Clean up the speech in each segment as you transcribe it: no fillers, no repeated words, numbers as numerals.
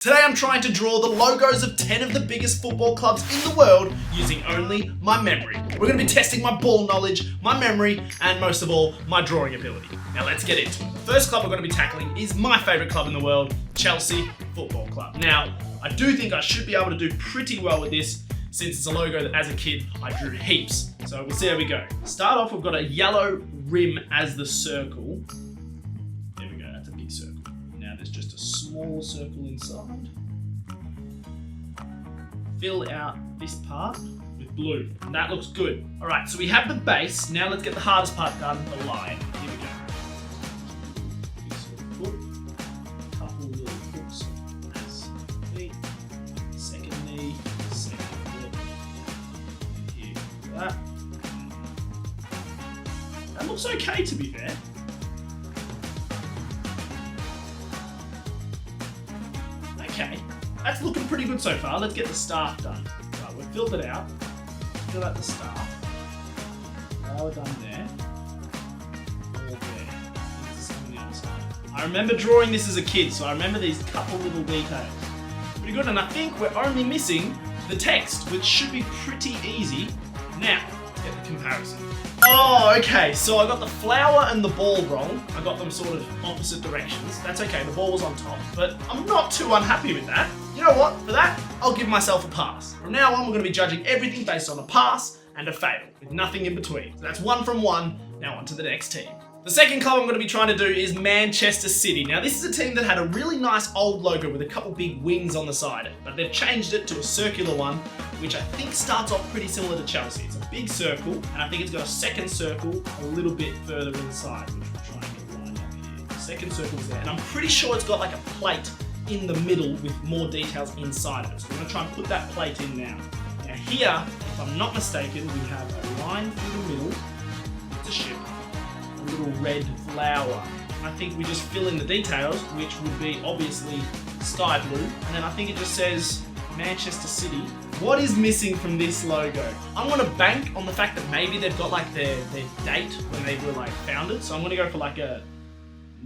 Today I'm trying to draw the logos of 10 of the biggest football clubs in the world using only my memory. We're going to be testing my ball knowledge, my memory, and most of all, my drawing ability. Now let's get into it. The first club we're going to be tackling is my favourite club in the world, Chelsea Football Club. Now, I do think I should be able to do pretty well with this since it's a logo that as a kid I drew heaps. So we'll see how we go. Start off, we've got a yellow rim as the circle. There we go, that's a big circle. Now there's just a small circle inside. Fill out this part with blue, and that looks good. All right, so we have the base. Now let's get the hardest part done, the line. Here we go. Big sort of foot, couple little hooks, feet, second knee, second foot. Here, that. That looks okay, to be fair. Okay, that's looking pretty good so far. Let's get the staff done. Right, we've filled it out. Fill out the staff. Flower done there. All there. This is on the other side. I remember drawing this as a kid, so I remember these couple little details. Pretty good, and I think we're only missing the text, which should be pretty easy. Now, let's get the comparison. Oh, okay, so I got the flower and the ball wrong. I got them sort of opposite directions. That's okay, the ball was on top, but I'm not too unhappy with that. You know what, for that, I'll give myself a pass. From now on, we're gonna be judging everything based on a pass and a fail, with nothing in between. So that's 1 from 1, now on to the next team. The second club I'm going to be trying to do is Manchester City. Now this is a team that had a really nice old logo with a couple big wings on the side, but they've changed it to a circular one, which I think starts off pretty similar to Chelsea. It's a big circle, and I think it's got a second circle a little bit further inside, which we'll try and get lined up here. The second circle's there, and I'm pretty sure it's got like a plate in the middle with more details inside of it. So we're going to try and put that plate in now. Now here, if I'm not mistaken, we have a line through the middle. It's a ship. A little red flower. I think we just fill in the details, which would be obviously sky blue, and then I think it just says Manchester City. What is missing from this logo? I'm gonna bank on the fact that maybe they've got like their date when they were like founded, so I'm gonna go for like a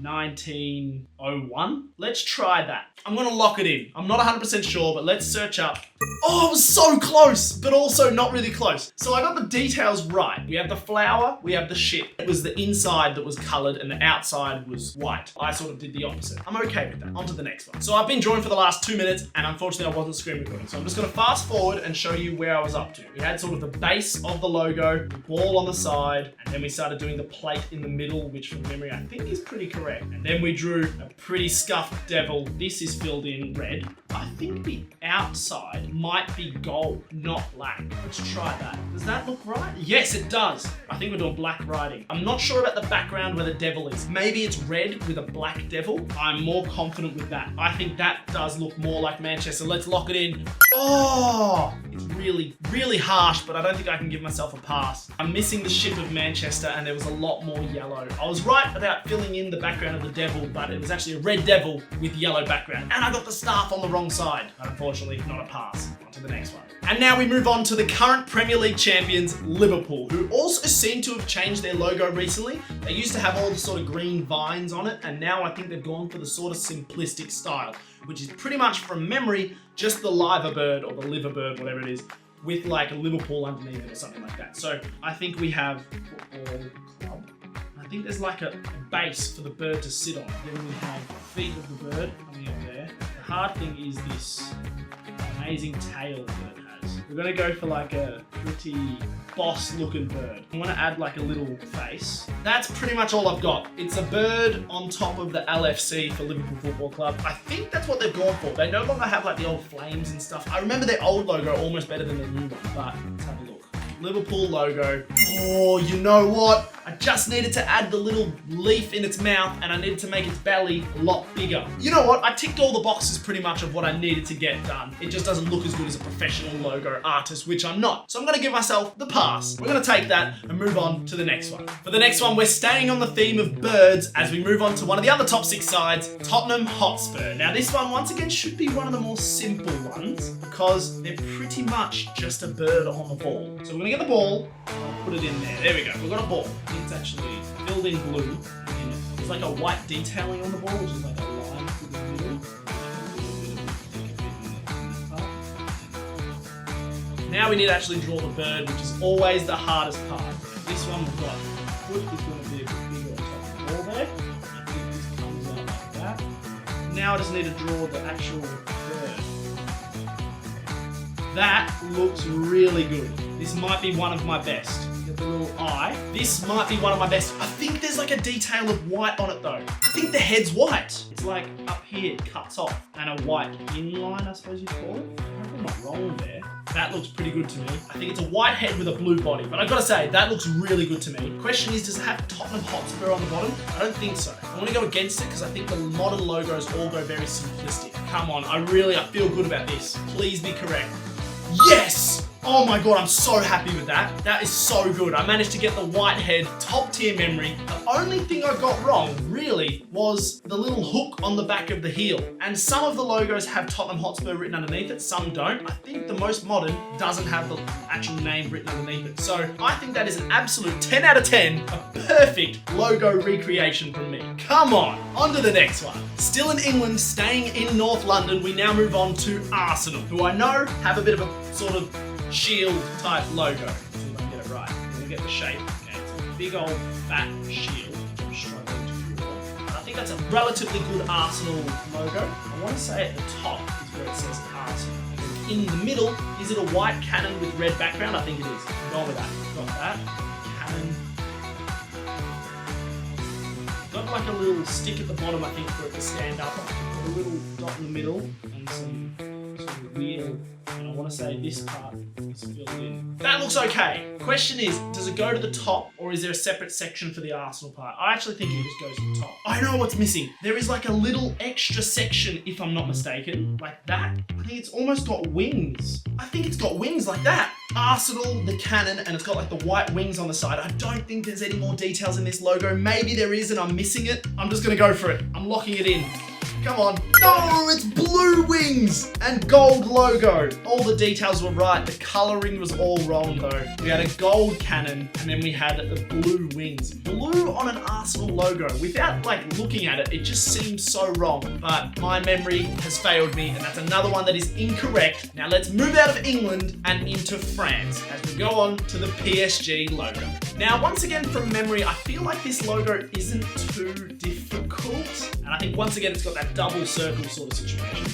1901. Let's try that. I'm gonna lock it in. I'm not 100% sure, but let's search up. Oh, I was so close, but also not really close. So I got the details right. We have the flower, we have the ship. It was the inside that was colored and the outside was white. I sort of did the opposite. I'm okay with that. On to the next one. So I've been drawing for the last 2 minutes, and unfortunately I wasn't screen recording. So I'm just gonna fast forward and show you where I was up to. We had sort of the base of the logo, the ball on the side, and then we started doing the plate in the middle, which from memory I think is pretty correct. And then we drew a pretty scuffed devil. This is filled in red. I think the outside might be gold, not black. Let's try that. Does that look right? Yes, it does. I think we're doing black writing. I'm not sure about the background where the devil is. Maybe it's red with a black devil. I'm more confident with that. I think that does look more like Manchester. Let's lock it in. Oh, it's really, really harsh, but I don't think I can give myself a pass. I'm missing the ship of Manchester, and there was a lot more yellow. I was right about filling in the background of the devil, but it was actually a red devil with yellow background. And I got the staff on the wrong side. Unfortunately, not a pass. On to the next one. And now we move on to the current Premier League champions, Liverpool, who also seem to have changed their logo recently. They used to have all the sort of green vines on it, and now I think they've gone for the sort of simplistic style, which is pretty much from memory, just the liver bird or the liver bird, whatever it is, with like a Liverpool underneath it or something like that. So I think we have football club. I think there's like a base for the bird to sit on. Then we have feet of the bird coming up there. The hard thing is this amazing tail that it has. We're gonna go for like a pretty boss looking bird. I'm gonna add like a little face. That's pretty much all I've got. It's a bird on top of the LFC for Liverpool Football Club. I think that's what they've gone for. They no longer have like the old flames and stuff. I remember their old logo almost better than their new one, but let's have a look. Liverpool logo. Oh, you know what? I just needed to add the little leaf in its mouth, and I needed to make its belly a lot bigger. You know what? I ticked all the boxes pretty much of what I needed to get done. It just doesn't look as good as a professional logo artist, which I'm not. So I'm gonna give myself the pass. We're gonna take that and move on to the next one. For the next one, we're staying on the theme of birds as we move on to one of the other top 6 sides, Tottenham Hotspur. Now this one, once again, should be one of the more simple ones because they're pretty much just a bird on the ball. So we're gonna get the ball, I'll put it in there. There we go, we've got a ball. It's actually filled in blue in it. There's like a white detailing on the ball, which is like a line through the middle. Now we need to actually draw the bird, which is always the hardest part. This one we've got, foot is going to be a bit bigger on top of the ball there. I think this comes out like that. Now I just need to draw the actual bird. That looks really good. This might be one of my best. Get the little eye. This might be one of my best. I think there's like a detail of white on it though. I think the head's white. It's like up here, it cuts off. And a white inline, I suppose you'd call it. I hope I'm not wrong there. That looks pretty good to me. I think it's a white head with a blue body, but I've got to say, that looks really good to me. Question is, does it have Tottenham Hotspur on the bottom? I don't think so. I want to go against it because I think the modern logos all go very simplistic. Come on, I feel good about this. Please be correct. Yes! Oh my god, I'm so happy with that. That is so good. I managed to get the white head, top tier memory. The only thing I got wrong, really, was the little hook on the back of the heel. And some of the logos have Tottenham Hotspur written underneath it, some don't. I think the most modern doesn't have the actual name written underneath it. So I think that is an absolute 10 out of 10, a perfect logo recreation from me. Come on to the next one. Still in England, staying in North London, we now move on to Arsenal, who I know have a bit of a sort of shield type logo. Let's see if I can get it right. I'm gonna get the shape. Okay, it's a big old fat shield. I'm struggling to draw. And I think that's a relatively good Arsenal logo. I want to say at the top is where it says Arsenal. And in the middle, is it a white cannon with red background? I think it is. I'm going with that. Got that. Cannon. Got like a little stick at the bottom, I think, for it to stand up. A little dot in the middle and some wheel. And I want to say this part is filled in. That looks okay. Question is, does it go to the top or is there a separate section for the Arsenal part? I actually think it just goes to the top. I know what's missing. There is like a little extra section, if I'm not mistaken, like that. I think it's almost got wings. I think it's got wings like that. Arsenal, the cannon, and it's got like the white wings on the side. I don't think there's any more details in this logo. Maybe there is and I'm missing it. I'm just gonna go for it. I'm locking it in. Come on. No, it's blue wings and gold logo. All the details were right. The coloring was all wrong though. We had a gold cannon and then we had the blue wings. Blue on an Arsenal logo. Without like looking at it, it just seems so wrong. But my memory has failed me and that's another one that is incorrect. Now let's move out of England and into France as we go on to the PSG logo. Now, once again, from memory, I feel like this logo isn't too difficult. And I think once again, it's got that double circle sort of situation.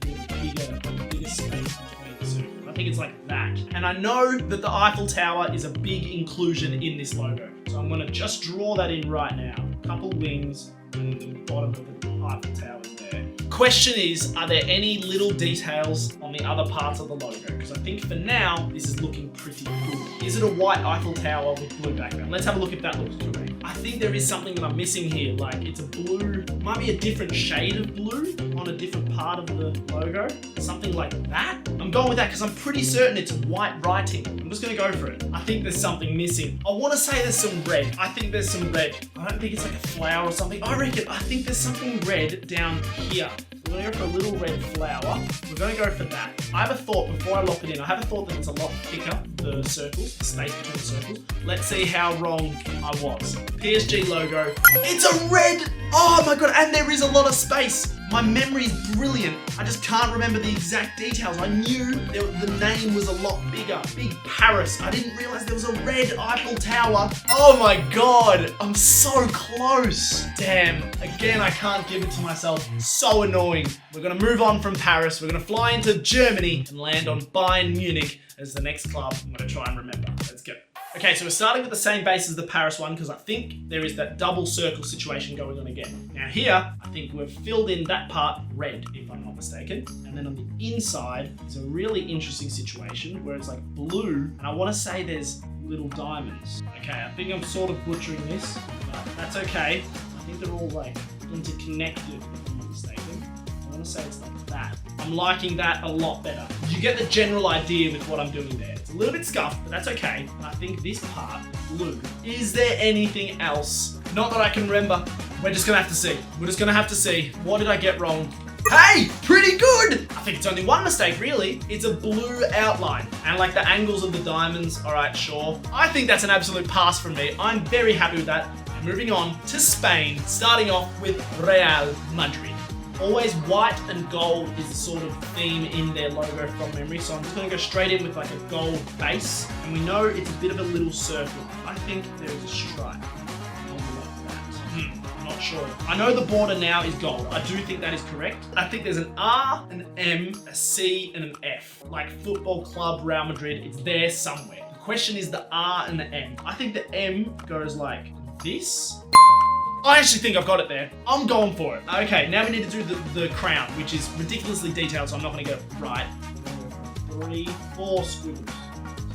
Bigger space between the circle. I think it's like that. And I know that the Eiffel Tower is a big inclusion in this logo. So I'm gonna just draw that in right now. A couple wings and the bottom of the Eiffel Tower is there. Question is, are there any little details on the other parts of the logo? Because I think for now, this is looking pretty good. Is it a white Eiffel Tower with blue background? Let's have a look if that looks correct. I think there is something that I'm missing here. Like it's a blue, might be a different shade of blue on a different part of the logo. Something like that. I'm going with that because I'm pretty certain it's white writing. I'm just gonna go for it. I think there's something missing. I wanna say there's some red. I think there's some red. I don't think it's like a flower or something. I think there's something red down here. We're gonna go for a little red flower. We're gonna go for that. I have a thought before I lock it in. I have a thought that it's a lot thicker, the circles, the space between the circles. Let's see how wrong I was. PSG logo. It's a red! Oh my god, and there is a lot of space. My memory is brilliant. I just can't remember the exact details. I knew the name was a lot bigger. Big Paris. I didn't realize there was a red Eiffel Tower. Oh my god, I'm so close. Damn, again, I can't give it to myself. So annoying. We're gonna move on from Paris. We're gonna fly into Germany and land on Bayern Munich as the next club. I'm gonna try and remember. Let's go. Okay, so we're starting with the same base as the Paris one because I think there is that double circle situation going on again. Now here, I think we've filled in that part red, if I'm not mistaken. And then on the inside, it's a really interesting situation where it's like blue, and I want to say there's little diamonds. Okay, I think I'm sort of butchering this, but that's okay. I think they're all like interconnected, if I'm not mistaken. I want to say it's like that. I'm liking that a lot better. You get the general idea with what I'm doing there. It's a little bit scuffed, but that's okay. I think this part is blue. Is there anything else? Not that I can remember. We're just gonna have to see. We're just gonna have to see. What did I get wrong? Hey, pretty good! I think it's only one mistake, really. It's a blue outline. And like the angles of the diamonds, all right, sure. I think that's an absolute pass from me. I'm very happy with that. And moving on to Spain, starting off with Real Madrid. Always white and gold is the sort of theme in their logo from memory. So I'm just going to go straight in with like a gold base. And we know it's a bit of a little circle. I think there is a stripe. I'm not sure. I know the border now is gold. I do think that is correct. I think there's an R, an M, a C, and an F. Like Football Club Real Madrid, it's there somewhere. The question is the R and the M. I think the M goes like this. I actually think I've got it there. I'm going for it. Okay, now we need to do the crown, which is ridiculously detailed, so I'm not going to get it right. 3, 4 squiggles.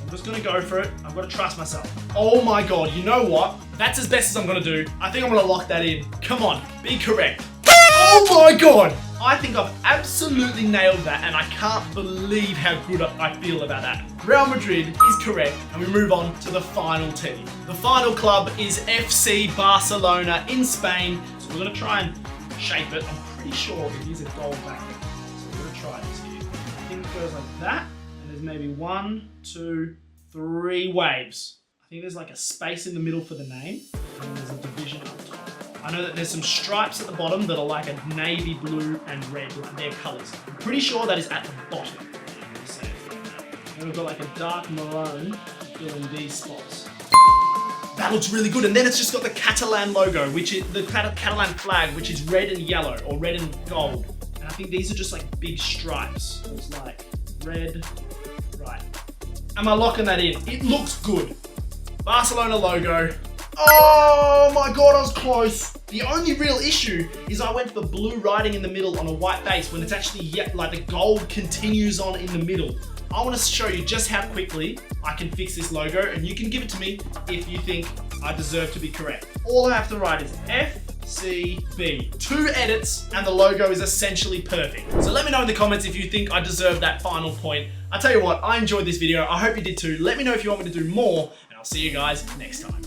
I'm just going to go for it. I've got to trust myself. Oh my god, you know what? That's as best as I'm going to do. I think I'm going to lock that in. Come on, be correct. Oh my god! I think I've absolutely nailed that, and I can't believe how good I feel about that. Real Madrid is correct, and we move on to the final team. The final club is FC Barcelona in Spain. So we're going to try and shape it. I'm pretty sure it is a gold background. So we're going to try this here. I think it goes like that, and there's maybe 1, 2, 3 waves. I think there's like a space in the middle for the name, and then there's a division up top. I know that there's some stripes at the bottom that are like a navy blue and red, like their colours. I'm pretty sure that is at the bottom. And we've got like a dark maroon filling these spots. That looks really good. And then it's just got the Catalan logo, which is the Catalan flag, which is red and yellow, or red and gold. And I think these are just like big stripes. So it's like red, right. Am I locking that in? It looks good. Barcelona logo. Oh my god, I was close. The only real issue is I went for blue writing in the middle on a white base when it's actually like the gold continues on in the middle. I want to show you just how quickly I can fix this logo, and you can give it to me if you think I deserve to be correct. All I have to write is FCB. 2 edits and the logo is essentially perfect. So let me know in the comments if you think I deserve that final point. I tell you what, I enjoyed this video. I hope you did too. Let me know if you want me to do more, and I'll see you guys next time.